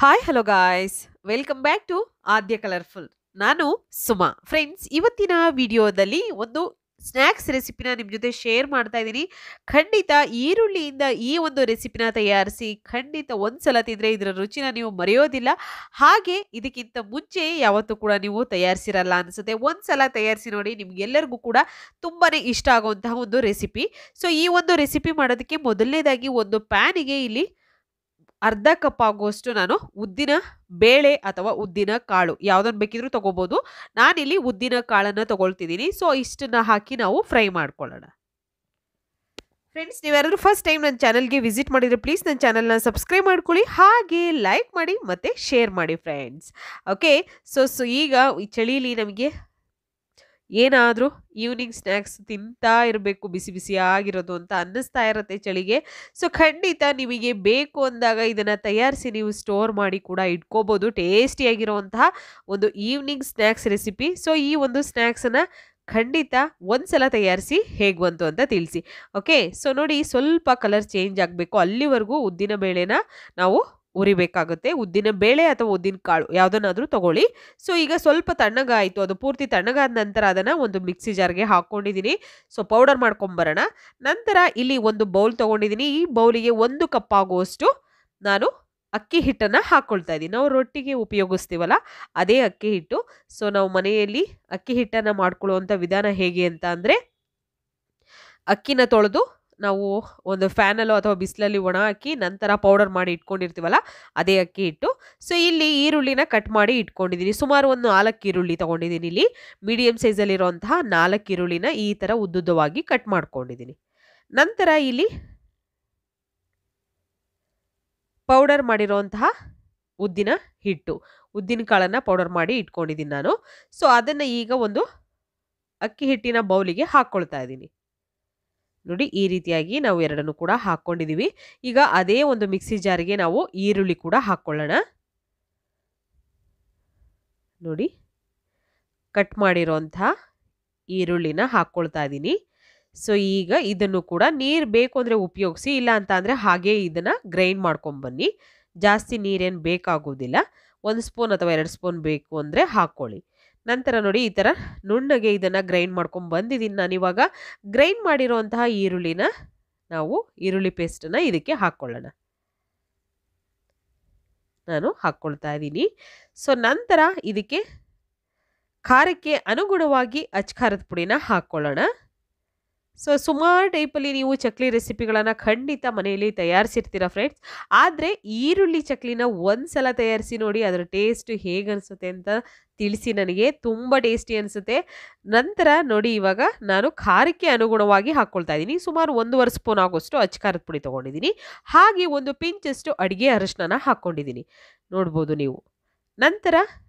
Hi hello guys welcome back to Aadya colourful. ನಾನು Suma. Friends, ಇವತ್ತಿನ ವಿಡಿಯೋದಲ್ಲಿ ಒಂದು ಸ್ನ್ಯಾಕ್ಸ್ ರೆಸಿಪಿನ ನಿಮ್ಮ ಜೊತೆ ಶೇರ್ ಮಾಡ್ತಾ ಇದ್ದೀನಿ. ಖಂಡಿತ ಈರುಳ್ಳಿಯಿಂದ ಈ ಒಂದು ರೆಸಿಪಿನ ತಯಾರಿಸಿ ಖಂಡಿತ ಒಂದ್ಸಲ ತಿಂದರೆ ಇದರ ರುಚಿನ ನೀವು ಮರೆಯೋದಿಲ್ಲ. ಹಾಗೆ ಇದಕ್ಕಿಂತ ಮುಂಚೆ ಯಾವತ್ತೂ ಕೂಡ ನೀವು ತಯಾರಿಸಿರಲ್ಲ ಅನಿಸುತ್ತೆ. ಒಂದ್ಸಲ ತಯಾರಿಸಿ ನೋಡಿ, ನಿಮ್ಗೆಲ್ಲರಿಗೂ ಕೂಡ ತುಂಬಾನೇ ಇಷ್ಟ ಆಗುವಂತಹ ಒಂದು ರೆಸಿಪಿ. ಸೊ ಈ ಒಂದು ರೆಸಿಪಿ ಮಾಡೋದಕ್ಕೆ ಮೊದಲನೇದಾಗಿ ಒಂದು ಪ್ಯಾನಿಗೆ ಇಲ್ಲಿ ಅರ್ಧ ಕಪ್ ಆಗುವಷ್ಟು ನಾನು ಉದ್ದಿನ ಬೇಳೆ ಅಥವಾ ಉದ್ದಿನ ಕಾಳು ಯಾವುದನ್ನು ಬೇಕಿದ್ರೂ ತಗೋಬಹುದು. ನಾನಿಲ್ಲಿ ಉದ್ದಿನ ಕಾಳನ್ನು ತಗೊಳ್ತಿದ್ದೀನಿ. ಸೊ ಇಷ್ಟನ್ನ ಹಾಕಿ ನಾವು ಫ್ರೈ ಮಾಡ್ಕೊಳ್ಳೋಣ. ಫ್ರೆಂಡ್ಸ್, ನೀವ್ಯಾರಾದ್ರೂ ಫಸ್ಟ್ ಟೈಮ್ ನನ್ನ ಚಾನಲ್ಗೆ ವಿಸಿಟ್ ಮಾಡಿದರೆ ಪ್ಲೀಸ್ ನನ್ನ ಚಾನಲ್ನ ಸಬ್ಸ್ಕ್ರೈಬ್ ಮಾಡ್ಕೊಳ್ಳಿ, ಹಾಗೆ ಲೈಕ್ ಮಾಡಿ ಮತ್ತು ಶೇರ್ ಮಾಡಿ ಫ್ರೆಂಡ್ಸ್. ಓಕೆ, ಸೊ ಈಗ ಈ ಚಳಿಲಿ ನಮಗೆ ಏನಾದರೂ ಈವ್ನಿಂಗ್ ಸ್ನ್ಯಾಕ್ಸ್ ತಿಂತಾ ಇರಬೇಕು, ಬಿಸಿ ಬಿಸಿಯಾಗಿರೋದು ಅಂತ ಅನ್ನಿಸ್ತಾ ಇರುತ್ತೆ ಚಳಿಗೆ. ಸೊ ಖಂಡಿತ ನಿಮಗೆ ಬೇಕು ಅಂದಾಗ ಇದನ್ನು ತಯಾರಿಸಿ ನೀವು ಸ್ಟೋರ್ ಮಾಡಿ ಕೂಡ ಇಟ್ಕೋಬೋದು. ಟೇಸ್ಟಿಯಾಗಿರುವಂತಹ ಒಂದು ಈವ್ನಿಂಗ್ ಸ್ನ್ಯಾಕ್ಸ್ ರೆಸಿಪಿ. ಸೊ ಈ ಒಂದು ಸ್ನ್ಯಾಕ್ಸನ್ನು ಖಂಡಿತ ಒಂದ್ಸಲ ತಯಾರಿಸಿ ಹೇಗೆ ಬಂತು ಅಂತ ತಿಳಿಸಿ. ಓಕೆ, ಸೊ ನೋಡಿ, ಸ್ವಲ್ಪ ಕಲರ್ ಚೇಂಜ್ ಆಗಬೇಕು, ಅಲ್ಲಿವರೆಗೂ ಉದ್ದಿನ ಬೇಳೆನ ನಾವು ಉರಿಬೇಕಾಗುತ್ತೆ. ಉದ್ದಿನ ಬೇಳೆ ಅಥವಾ ಉದ್ದಿನ ಕಾಳು ಯಾವುದನ್ನಾದರೂ ತಗೊಳ್ಳಿ. ಸೊ ಈಗ ಸ್ವಲ್ಪ ತಣ್ಣಗಾಯಿತು, ಅದು ಪೂರ್ತಿ ತಣ್ಣಗಾದ ನಂತರ ಅದನ್ನು ಒಂದು ಮಿಕ್ಸಿ ಜಾರ್ಗೆ ಹಾಕ್ಕೊಂಡಿದ್ದೀನಿ. ಸೊ ಪೌಡರ್ ಮಾಡ್ಕೊಂಬರೋಣ. ನಂತರ ಇಲ್ಲಿ ಒಂದು ಬೌಲ್ ತೊಗೊಂಡಿದ್ದೀನಿ. ಈ ಬೌಲಿಗೆ 1 ಕಪ್ ಆಗುವಷ್ಟು ನಾನು ಅಕ್ಕಿ ಹಿಟ್ಟನ್ನು ಹಾಕ್ಕೊಳ್ತಾ ಇದ್ದೀನಿ. ನಾವು ರೊಟ್ಟಿಗೆ ಉಪಯೋಗಿಸ್ತೀವಲ್ಲ, ಅದೇ ಅಕ್ಕಿ ಹಿಟ್ಟು. ಸೊ ನಾವು ಮನೆಯಲ್ಲಿ ಅಕ್ಕಿ ಹಿಟ್ಟನ್ನು ಮಾಡ್ಕೊಳ್ಳುವಂಥ ವಿಧಾನ ಹೇಗೆ ಅಂತ ಅಂದರೆ, ಅಕ್ಕಿನ ತೊಳೆದು ನಾವು ಒಂದು ಫ್ಯಾನಲ್ಲೋ ಅಥವಾ ಬಿಸಿಲಲ್ಲಿ ಒಣ ಹಾಕಿ ನಂತರ ಪೌಡರ್ ಮಾಡಿ ಇಟ್ಕೊಂಡಿರ್ತೀವಲ್ಲ, ಅದೇ ಅಕ್ಕಿ ಹಿಟ್ಟು. ಸೊ ಇಲ್ಲಿ ಈರುಳ್ಳಿನ ಕಟ್ ಮಾಡಿ ಇಟ್ಕೊಂಡಿದ್ದೀನಿ. ಸುಮಾರು ಒಂದು 4 ಈರುಳ್ಳಿ ತೊಗೊಂಡಿದ್ದೀನಿ. ಇಲ್ಲಿ ಮೀಡಿಯಮ್ ಸೈಜಲ್ಲಿರುವಂತಹ 4 ಈರುಳ್ಳಿನ ಈ ಥರ ಉದ್ದುದ್ದವಾಗಿ ಕಟ್ ಮಾಡ್ಕೊಂಡಿದ್ದೀನಿ. ನಂತರ ಇಲ್ಲಿ ಪೌಡರ್ ಮಾಡಿರೋಂತಹ ಉದ್ದಿನ ಹಿಟ್ಟು, ಉದ್ದಿನ ಕಾಳನ್ನು ಪೌಡರ್ ಮಾಡಿ ಇಟ್ಕೊಂಡಿದ್ದೀನಿ ನಾನು. ಸೊ ಅದನ್ನು ಈಗ ಒಂದು ಅಕ್ಕಿ ಹಿಟ್ಟಿನ ಬೌಲಿಗೆ ಹಾಕ್ಕೊಳ್ತಾ ಇದ್ದೀನಿ. ನೋಡಿ, ಈ ರೀತಿಯಾಗಿ ನಾವು ಎರಡನ್ನು ಕೂಡ ಹಾಕ್ಕೊಂಡಿದ್ದೀವಿ. ಈಗ ಅದೇ ಒಂದು ಮಿಕ್ಸಿ ಜಾರಿಗೆ ನಾವು ಈರುಳ್ಳಿ ಕೂಡ ಹಾಕ್ಕೊಳ್ಳೋಣ. ನೋಡಿ, ಕಟ್ ಮಾಡಿರೋಂಥ ಈರುಳ್ಳಿನ ಹಾಕ್ಕೊಳ್ತಾ ಇದ್ದೀನಿ. ಸೊ ಈಗ ಇದನ್ನು ಕೂಡ ನೀರು ಬೇಕು ಅಂದರೆ ಉಪಯೋಗಿಸಿ, ಇಲ್ಲ ಅಂತ ಅಂದರೆ ಹಾಗೇ ಇದನ್ನು ಗ್ರೈಂಡ್ ಮಾಡ್ಕೊಂಬನ್ನಿ. ಜಾಸ್ತಿ ನೀರೇನು ಬೇಕಾಗೋದಿಲ್ಲ. 1 ಸ್ಪೂನ್ ಅಥವಾ 2 ಸ್ಪೂನ್ ಬೇಕು ಅಂದರೆ ಹಾಕ್ಕೊಳ್ಳಿ. ನಂತರ ನೋಡಿ, ಈ ಥರ ನುಣ್ಣಗೆ ಇದನ್ನು ಗ್ರೈಂಡ್ ಮಾಡ್ಕೊಂಡು ಬಂದಿದ್ದೀನಿ ನಾನು. ಇವಾಗ ಗ್ರೈಂಡ್ ಮಾಡಿರೋಂತಹ ಈರುಳ್ಳಿನ ನಾವು ಈರುಳ್ಳಿ ಪೇಸ್ಟನ್ನು ಇದಕ್ಕೆ ಹಾಕ್ಕೊಳ್ಳೋಣ. ನಾನು ಹಾಕ್ಕೊಳ್ತಾ ಇದ್ದೀನಿ. ಸೊ ನಂತರ ಇದಕ್ಕೆ ಖಾರಕ್ಕೆ ಅನುಗುಣವಾಗಿ ಅಚ್ಕಾರದ ಪುಡಿನ ಹಾಕ್ಕೊಳ್ಳೋಣ. ಸೊ ಸುಮಾರು ಟೈಪಲ್ಲಿ ನೀವು ಚಕ್ಲಿ ರೆಸಿಪಿಗಳನ್ನು ಖಂಡಿತ ಮನೆಯಲ್ಲಿ ತಯಾರಿಸಿರ್ತೀರ ಫ್ರೆಂಡ್ಸ್. ಆದರೆ ಈರುಳ್ಳಿ ಚಕ್ಲಿನ ಒಂದ್ಸಲ ತಯಾರಿಸಿ ನೋಡಿ, ಅದರ ಟೇಸ್ಟ್ ಹೇಗೆ ಅನಿಸುತ್ತೆ ಅಂತ ತಿಳಿಸಿ ನನಗೆ. ತುಂಬ ಟೇಸ್ಟಿ ಅನಿಸುತ್ತೆ. ನಂತರ ನೋಡಿ, ಇವಾಗ ನಾನು ಖಾರಕ್ಕೆ ಅನುಗುಣವಾಗಿ ಹಾಕ್ಕೊಳ್ತಾ ಇದ್ದೀನಿ. ಸುಮಾರು 1.5 ಸ್ಪೂನ್ ಆಗೋಷ್ಟು ಅಚ್ಕಾರದ ಪುಡಿ ತೊಗೊಂಡಿದ್ದೀನಿ. ಹಾಗೆ ಒಂದು ಪಿಂಚಷ್ಟು ಅಡುಗೆ ಅರಿಶಿನ ಹಾಕ್ಕೊಂಡಿದ್ದೀನಿ, ನೋಡ್ಬೋದು ನೀವು. ನಂತರ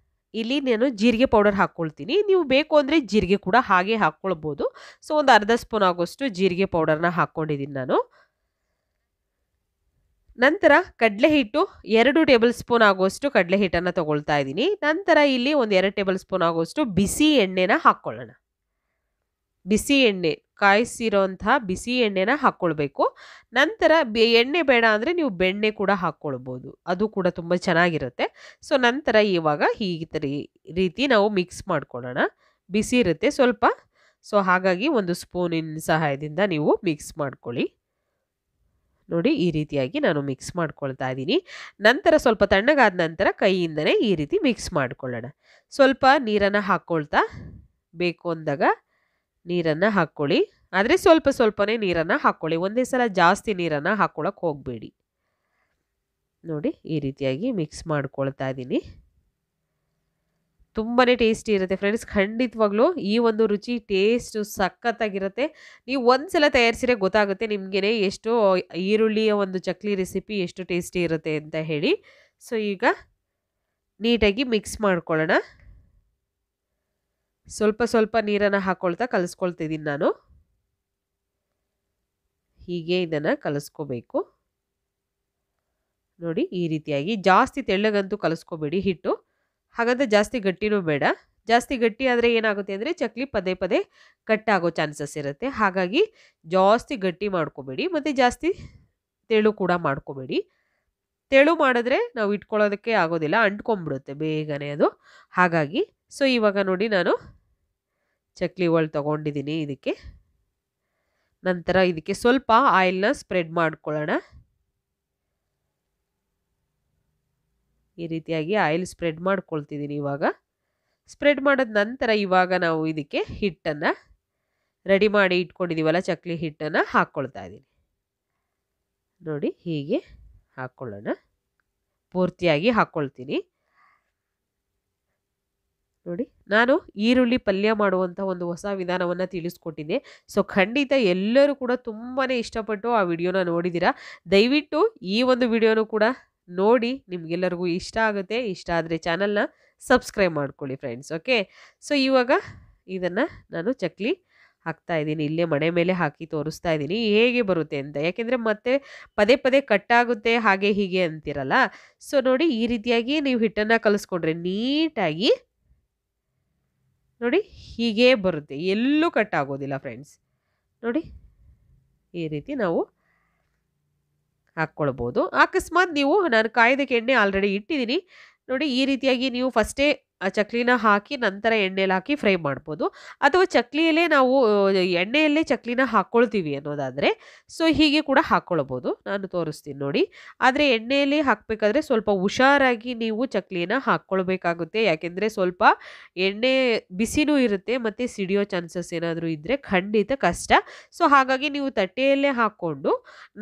ಇಲ್ಲಿ ನಾನು ಜೀರಿಗೆ ಪೌಡರ್ ಹಾಕ್ಕೊಳ್ತೀನಿ. ನೀವು ಬೇಕು ಅಂದರೆ ಜೀರಿಗೆ ಕೂಡ ಹಾಗೆ ಹಾಕ್ಕೊಳ್ಬೋದು. ಸೊ ಒಂದು ಅರ್ಧ ಸ್ಪೂನ್ ಆಗೋಷ್ಟು ಜೀರಿಗೆ ಪೌಡರ್ನ ಹಾಕ್ಕೊಂಡಿದ್ದೀನಿ ನಾನು. ನಂತರ ಕಡಲೆ ಹಿಟ್ಟು 2 ಟೇಬಲ್ ಸ್ಪೂನ್ ಆಗುವಷ್ಟು ಕಡಲೆ ಹಿಟ್ಟನ್ನು ತಗೊಳ್ತಾ ಇದ್ದೀನಿ. ನಂತರ ಇಲ್ಲಿ ಒಂದು 2 ಟೇಬಲ್ ಸ್ಪೂನ್ ಆಗುವಷ್ಟು ಬಿಸಿ ಎಣ್ಣೆನ ಹಾಕ್ಕೊಳ್ಳೋಣ. ಬಿಸಿ ಎಣ್ಣೆ, ಕಾಯಿಸಿರೋಂಥ ಬಿಸಿ ಎಣ್ಣೆನ ಹಾಕ್ಕೊಳ್ಬೇಕು. ನಂತರ ಎಣ್ಣೆ ಬೇಡ ಅಂದರೆ ನೀವು ಬೆಣ್ಣೆ ಕೂಡ ಹಾಕ್ಕೊಳ್ಬೋದು, ಅದು ಕೂಡ ತುಂಬ ಚೆನ್ನಾಗಿರುತ್ತೆ. ಸೊ ನಂತರ ಇವಾಗ ಹೀಗೆ ರೀತಿ ನಾವು ಮಿಕ್ಸ್ ಮಾಡ್ಕೊಳ್ಳೋಣ. ಬಿಸಿ ಇರುತ್ತೆ ಸ್ವಲ್ಪ. ಸೊ ಹಾಗಾಗಿ ಒಂದು ಸ್ಪೂನಿನ ಸಹಾಯದಿಂದ ನೀವು ಮಿಕ್ಸ್ ಮಾಡ್ಕೊಳ್ಳಿ. ನೋಡಿ, ಈ ರೀತಿಯಾಗಿ ನಾನು ಮಿಕ್ಸ್ ಮಾಡ್ಕೊಳ್ತಾ ಇದ್ದೀನಿ. ನಂತರ ಸ್ವಲ್ಪ ತಣ್ಣಗಾದ ನಂತರ ಕೈಯಿಂದನೇ ಈ ರೀತಿ ಮಿಕ್ಸ್ ಮಾಡ್ಕೊಳ್ಳೋಣ. ಸ್ವಲ್ಪ ನೀರನ್ನು ಹಾಕ್ಕೊಳ್ತಾ, ಬೇಕು ಅಂದಾಗ ನೀರನ್ನು ಹಾಕ್ಕೊಳ್ಳಿ. ಆದರೆ ಸ್ವಲ್ಪ ಸ್ವಲ್ಪನೇ ನೀರನ್ನು ಹಾಕ್ಕೊಳ್ಳಿ, ಒಂದೇ ಸಲ ಜಾಸ್ತಿ ನೀರನ್ನು ಹಾಕ್ಕೊಳ್ಳೋಕೆ ಹೋಗಬೇಡಿ. ನೋಡಿ, ಈ ರೀತಿಯಾಗಿ ಮಿಕ್ಸ್ ಮಾಡ್ಕೊಳ್ತಾ ಇದ್ದೀನಿ. ತುಂಬಾ ಟೇಸ್ಟಿ ಇರುತ್ತೆ ಫ್ರೆಂಡ್ಸ್. ಖಂಡಿತವಾಗ್ಲೂ ಈ ಒಂದು ರುಚಿ ಟೇಸ್ಟು ಸಖತ್ತಾಗಿರುತ್ತೆ. ನೀವು ಒಂದ್ಸಲ ತಯಾರಿಸಿದ್ರೆ ಗೊತ್ತಾಗುತ್ತೆ ನಿಮಗೇ ಎಷ್ಟು ಈರುಳ್ಳಿಯ ಒಂದು ಚಕ್ಲಿ ರೆಸಿಪಿ ಎಷ್ಟು ಟೇಸ್ಟಿ ಇರುತ್ತೆ ಅಂತ ಹೇಳಿ. ಸೊ ಈಗ ನೀಟಾಗಿ ಮಿಕ್ಸ್ ಮಾಡ್ಕೊಳ್ಳೋಣ. ಸ್ವಲ್ಪ ಸ್ವಲ್ಪ ನೀರನ್ನು ಹಾಕ್ಕೊಳ್ತಾ ಕಲಿಸ್ಕೊಳ್ತಿದ್ದೀನಿ ನಾನು. ಹೀಗೆ ಇದನ್ನು ಕಲಿಸ್ಕೋಬೇಕು. ನೋಡಿ, ಈ ರೀತಿಯಾಗಿ ಜಾಸ್ತಿ ತೆಳ್ಳಗಂತೂ ಕಲಿಸ್ಕೋಬೇಡಿ ಹಿಟ್ಟು, ಹಾಗಂತ ಜಾಸ್ತಿ ಗಟ್ಟಿನೂ ಬೇಡ. ಜಾಸ್ತಿ ಗಟ್ಟಿ ಆದರೆ ಏನಾಗುತ್ತೆ ಅಂದರೆ ಚಕ್ಲಿ ಪದೇ ಪದೇ ಕಟ್ಟಾಗೋ ಚಾನ್ಸಸ್ ಇರುತ್ತೆ. ಹಾಗಾಗಿ ಜಾಸ್ತಿ ಗಟ್ಟಿ ಮಾಡ್ಕೋಬೇಡಿ, ಮತ್ತು ಜಾಸ್ತಿ ತೆಳು ಕೂಡ ಮಾಡ್ಕೋಬೇಡಿ. ತೆಳು ಮಾಡಿದ್ರೆ ನಾವು ಇಟ್ಕೊಳ್ಳೋದಕ್ಕೆ ಆಗೋದಿಲ್ಲ, ಅಂಟ್ಕೊಂಡ್ಬಿಡುತ್ತೆ ಬೇಗನೆ ಅದು. ಹಾಗಾಗಿ ಸೊ ಇವಾಗ ನೋಡಿ ನಾನು ಚಕ್ಲಿ ಒಳ್ ತಗೊಂಡಿದ್ದೀನಿ. ಇದಕ್ಕೆ ನಂತರ ಇದಕ್ಕೆ ಸ್ವಲ್ಪ ಆಯಿಲ್ನ ಸ್ಪ್ರೆಡ್ ಮಾಡ್ಕೊಳ್ಳೋಣ. ಈ ರೀತಿಯಾಗಿ ಆಯಿಲ್ ಸ್ಪ್ರೆಡ್ ಮಾಡ್ಕೊಳ್ತಿದ್ದೀನಿ. ಇವಾಗ ಸ್ಪ್ರೆಡ್ ಮಾಡಿದ ನಂತರ ಇವಾಗ ನಾವು ಇದಕ್ಕೆ ಹಿಟ್ಟನ್ನು ರೆಡಿ ಮಾಡಿ ಇಟ್ಕೊಂಡಿದ್ದೀವಲ್ಲ, ಚಕ್ಲಿ ಹಿಟ್ಟನ್ನು ಹಾಕ್ಕೊಳ್ತಾ ಇದ್ದೀನಿ. ನೋಡಿ ಹೀಗೆ ಹಾಕ್ಕೊಳ್ಳೋಣ. ಪೂರ್ತಿಯಾಗಿ ಹಾಕ್ಕೊಳ್ತೀನಿ. ನೋಡಿ ನಾನು ಈರುಳ್ಳಿ ಪಲ್ಯ ಮಾಡುವಂಥ ಒಂದು ಹೊಸ ವಿಧಾನವನ್ನು ತಿಳಿಸ್ಕೊಟ್ಟಿದ್ದೆ. ಸೊ ಖಂಡಿತ ಎಲ್ಲರೂ ಕೂಡ ತುಂಬಾ ಇಷ್ಟಪಟ್ಟು ಆ ವಿಡಿಯೋನ ನೋಡಿದ್ದೀರಾ. ದಯವಿಟ್ಟು ಈ ಒಂದು ವಿಡಿಯೋನು ಕೂಡ ನೋಡಿ, ನಿಮಗೆಲ್ಲರಿಗೂ ಇಷ್ಟ ಆಗುತ್ತೆ. ಇಷ್ಟ ಆದರೆ ಚಾನಲ್ನ ಸಬ್ಸ್ಕ್ರೈಬ್ ಮಾಡ್ಕೊಳ್ಳಿ ಫ್ರೆಂಡ್ಸ್. ಓಕೆ, ಸೊ ಇವಾಗ ಇದನ್ನು ನಾನು ಚಕ್ಲಿ ಹಾಕ್ತಾ ಇದ್ದೀನಿ. ಇಲ್ಲೇ ಮಣೆ ಮೇಲೆ ಹಾಕಿ ತೋರಿಸ್ತಾ ಇದ್ದೀನಿ ಹೇಗೆ ಬರುತ್ತೆ ಅಂತ. ಯಾಕೆಂದರೆ ಮತ್ತೆ ಪದೇ ಪದೇ ಕಟ್ಟಾಗುತ್ತೆ ಹಾಗೆ ಹೀಗೆ ಅಂತಿರಲ್ಲ. ಸೊ ನೋಡಿ ಈ ರೀತಿಯಾಗಿ ನೀವು ಹಿಟ್ಟನ್ನು ಕಲಿಸ್ಕೊಂಡ್ರೆ ನೀಟಾಗಿ ನೋಡಿ ಹೀಗೆ ಬರುತ್ತೆ, ಎಲ್ಲೂ ಕಟ್ಟಾಗೋದಿಲ್ಲ ಫ್ರೆಂಡ್ಸ್. ನೋಡಿ ಈ ರೀತಿ ನಾವು ಹಾಕ್ಕೊಳ್ಬೋದು. ಅಕಸ್ಮಾತ್ ನೀವು, ನಾನು ಕಾಯ್ದಕ್ಕೆ ಎಣ್ಣೆ ಆಲ್ರೆಡಿ ಇಟ್ಟಿದ್ದೀನಿ. ನೋಡಿ ಈ ರೀತಿಯಾಗಿ ನೀವು ಫಸ್ಟೇ ಆ ಚಕ್ಲಿನ ಹಾಕಿ ನಂತರ ಎಣ್ಣೆಲಿ ಹಾಕಿ ಫ್ರೈ ಮಾಡ್ಬೋದು. ಅಥವಾ ಚಕ್ಲಿಯಲ್ಲೇ ನಾವು ಎಣ್ಣೆಯಲ್ಲೇ ಚಕ್ಲಿನ ಹಾಕ್ಕೊಳ್ತೀವಿ ಅನ್ನೋದಾದರೆ ಸೊ ಹೀಗೆ ಕೂಡ ಹಾಕ್ಕೊಳ್ಬೋದು. ನಾನು ತೋರಿಸ್ತೀನಿ ನೋಡಿ. ಆದರೆ ಎಣ್ಣೆಯಲ್ಲಿ ಹಾಕಬೇಕಾದ್ರೆ ಸ್ವಲ್ಪ ಹುಷಾರಾಗಿ ನೀವು ಚಕ್ಲಿನ ಹಾಕ್ಕೊಳ್ಬೇಕಾಗುತ್ತೆ. ಯಾಕೆಂದರೆ ಸ್ವಲ್ಪ ಎಣ್ಣೆ ಬಿಸಿನೂ ಇರುತ್ತೆ ಮತ್ತು ಸಿಡಿಯೋ ಚಾನ್ಸಸ್ ಏನಾದರೂ ಇದ್ದರೆ ಖಂಡಿತ ಕಷ್ಟ. ಸೊ ಹಾಗಾಗಿ ನೀವು ತಟ್ಟೆಯಲ್ಲೇ ಹಾಕ್ಕೊಂಡು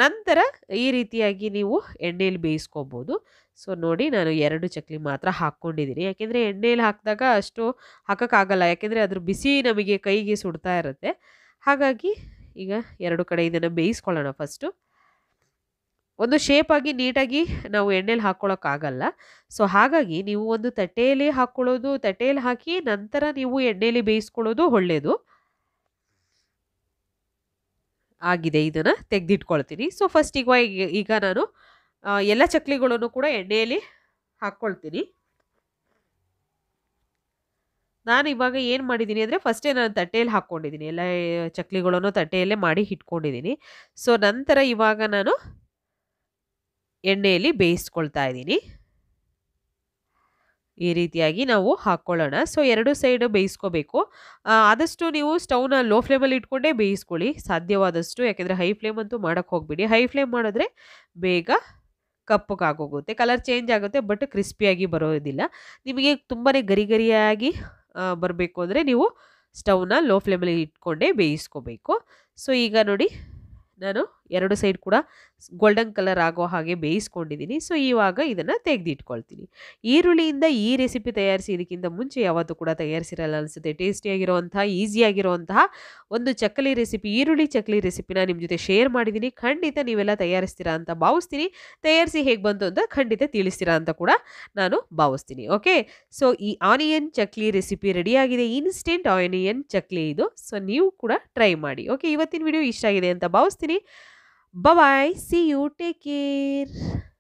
ನಂತರ ಈ ರೀತಿಯಾಗಿ ನೀವು ಎಣ್ಣೆಯಲ್ಲಿ ಬೇಯಿಸ್ಕೊಬೋದು. ಸೊ ನೋಡಿ ನಾನು 2 ಚಕ್ಲಿ ಮಾತ್ರ ಹಾಕ್ಕೊಂಡಿದ್ದೀನಿ. ಯಾಕೆಂದರೆ ಎಣ್ಣೆಯಲ್ಲಿ ಹಾಕಿದಾಗ ಅಷ್ಟು ಹಾಕೋಕ್ಕಾಗಲ್ಲ, ಯಾಕೆಂದರೆ ಅದ್ರ ಬಿಸಿ ನಮಗೆ ಕೈಗೆ ಸುಡ್ತಾ ಇರುತ್ತೆ. ಹಾಗಾಗಿ ಈಗ 2 ಕಡೆ ಇದನ್ನು ಬೇಯಿಸ್ಕೊಳ್ಳೋಣ. ಫಸ್ಟು ಒಂದು ಶೇಪಾಗಿ ನೀಟಾಗಿ ನಾವು ಎಣ್ಣೆಲಿ ಹಾಕ್ಕೊಳ್ಳೋಕ್ಕಾಗಲ್ಲ. ಸೊ ಹಾಗಾಗಿ ನೀವು ಒಂದು ತಟ್ಟೆಯಲ್ಲಿ ಹಾಕ್ಕೊಳ್ಳೋದು, ತಟ್ಟೆಯಲ್ಲಿ ಹಾಕಿ ನಂತರ ನೀವು ಎಣ್ಣೆಯಲ್ಲಿ ಬೇಯಿಸ್ಕೊಳ್ಳೋದು ಒಳ್ಳೆಯದು. ಆಗಿದೆ, ಇದನ್ನು ತೆಗೆದಿಟ್ಕೊಳ್ತೀನಿ. ಸೊ ಫಸ್ಟ್ ಈಗ ನಾನು ಎಲ್ಲ ಚಕ್ಲಿಗಳನ್ನು ಕೂಡ ಎಣ್ಣೆಯಲ್ಲಿ ಹಾಕ್ಕೊಳ್ತೀನಿ. ನಾನು ಇವಾಗ ಏನು ಮಾಡಿದ್ದೀನಿ ಅಂದರೆ ಫಸ್ಟೇ ನಾನು ತಟ್ಟೆಯಲ್ಲಿ ಹಾಕ್ಕೊಂಡಿದ್ದೀನಿ. ಎಲ್ಲ ಚಕ್ಲಿಗಳನ್ನು ತಟ್ಟೆಯಲ್ಲೇ ಮಾಡಿ ಇಟ್ಕೊಂಡಿದ್ದೀನಿ. ಸೊ ನಂತರ ಇವಾಗ ನಾನು ಎಣ್ಣೆಯಲ್ಲಿ ಬೇಯಿಸ್ಕೊಳ್ತಾ ಇದ್ದೀನಿ. ಈ ರೀತಿಯಾಗಿ ನಾವು ಹಾಕ್ಕೊಳ್ಳೋಣ. ಸೊ 2 ಸೈಡ್ ಬೇಯಿಸ್ಕೋಬೇಕು. ಆದಷ್ಟು ನೀವು ಸ್ಟವ್ನ ಲೋ ಫ್ಲೇಮಲ್ಲಿ ಇಟ್ಕೊಂಡೇ ಬೇಯಿಸ್ಕೊಳ್ಳಿ ಸಾಧ್ಯವಾದಷ್ಟು. ಯಾಕೆಂದರೆ ಹೈ ಫ್ಲೇಮ್ ಅಂತೂ ಮಾಡೋಕ್ಕೆ ಹೋಗಬೇಡಿ. ಹೈ ಫ್ಲೇಮ್ ಮಾಡಿದ್ರೆ ಬೇಗ ಕಪ್ಪಗಾಗೋಗುತ್ತೆ, ಕಲರ್ ಚೇಂಜ್ ಆಗುತ್ತೆ, ಬಟ್ ಕ್ರಿಸ್ಪಿಯಾಗಿ ಬರೋದಿಲ್ಲ. ನಿಮಗೆ ತುಂಬಾ ಗರಿ ಗರಿಯಾಗಿ ಬರಬೇಕು ಅಂದರೆ ನೀವು ಸ್ಟವ್ನ ಲೋ ಫ್ಲೇಮಲ್ಲಿ ಇಟ್ಕೊಂಡೇ ಬೇಯಿಸ್ಕೋಬೇಕು. ಸೊ ಈಗ ನೋಡಿ ನಾನು 2 ಸೈಡ್ ಕೂಡ ಗೋಲ್ಡನ್ ಕಲರ್ ಆಗೋ ಹಾಗೆ ಬೇಯಿಸ್ಕೊಂಡಿದ್ದೀನಿ. ಸೊ ಇವಾಗ ಇದನ್ನು ತೆಗೆದಿಟ್ಕೊಳ್ತೀನಿ. ಈರುಳ್ಳಿಯಿಂದ ಈ ರೆಸಿಪಿ ತಯಾರಿಸಿ ಇದಕ್ಕಿಂತ ಮುಂಚೆ ಯಾವತ್ತೂ ಕೂಡ ತಯಾರಿಸಿರಲ್ಲ ಅನಿಸುತ್ತೆ. ಟೇಸ್ಟಿಯಾಗಿರುವಂತಹ, ಈಸಿಯಾಗಿರುವಂತಹ ಒಂದು ಚಕ್ಕಲಿ ರೆಸಿಪಿ, ಈರುಳ್ಳಿ ಚಕ್ಕಲಿ ರೆಸಿಪಿನ ನಿಮ್ಮ ಜೊತೆ ಶೇರ್ ಮಾಡಿದ್ದೀನಿ. ಖಂಡಿತ ನೀವೆಲ್ಲ ತಯಾರಿಸ್ತೀರಾ ಅಂತ ಭಾವಿಸ್ತೀನಿ. ತಯಾರಿಸಿ ಹೇಗೆ ಬಂತು ಅಂತ ಖಂಡಿತ ತಿಳಿಸ್ತೀರಾ ಅಂತ ಕೂಡ ನಾನು ಭಾವಿಸ್ತೀನಿ. ಓಕೆ, ಸೊ ಈ ಆನಿಯನ್ ಚಕ್ಲಿ ರೆಸಿಪಿ ರೆಡಿಯಾಗಿದೆ. ಇನ್ಸ್ಟೆಂಟ್ ಆನಿಯನ್ ಚಕ್ಲಿ ಇದು. ಸೊ ನೀವು ಕೂಡ ಟ್ರೈ ಮಾಡಿ. ಓಕೆ, ಇವತ್ತಿನ ವಿಡಿಯೋ ಇಷ್ಟ ಆಗಿದೆ ಅಂತ ಭಾವಿಸ್ತೀನಿ. Bye bye. See you. Take care.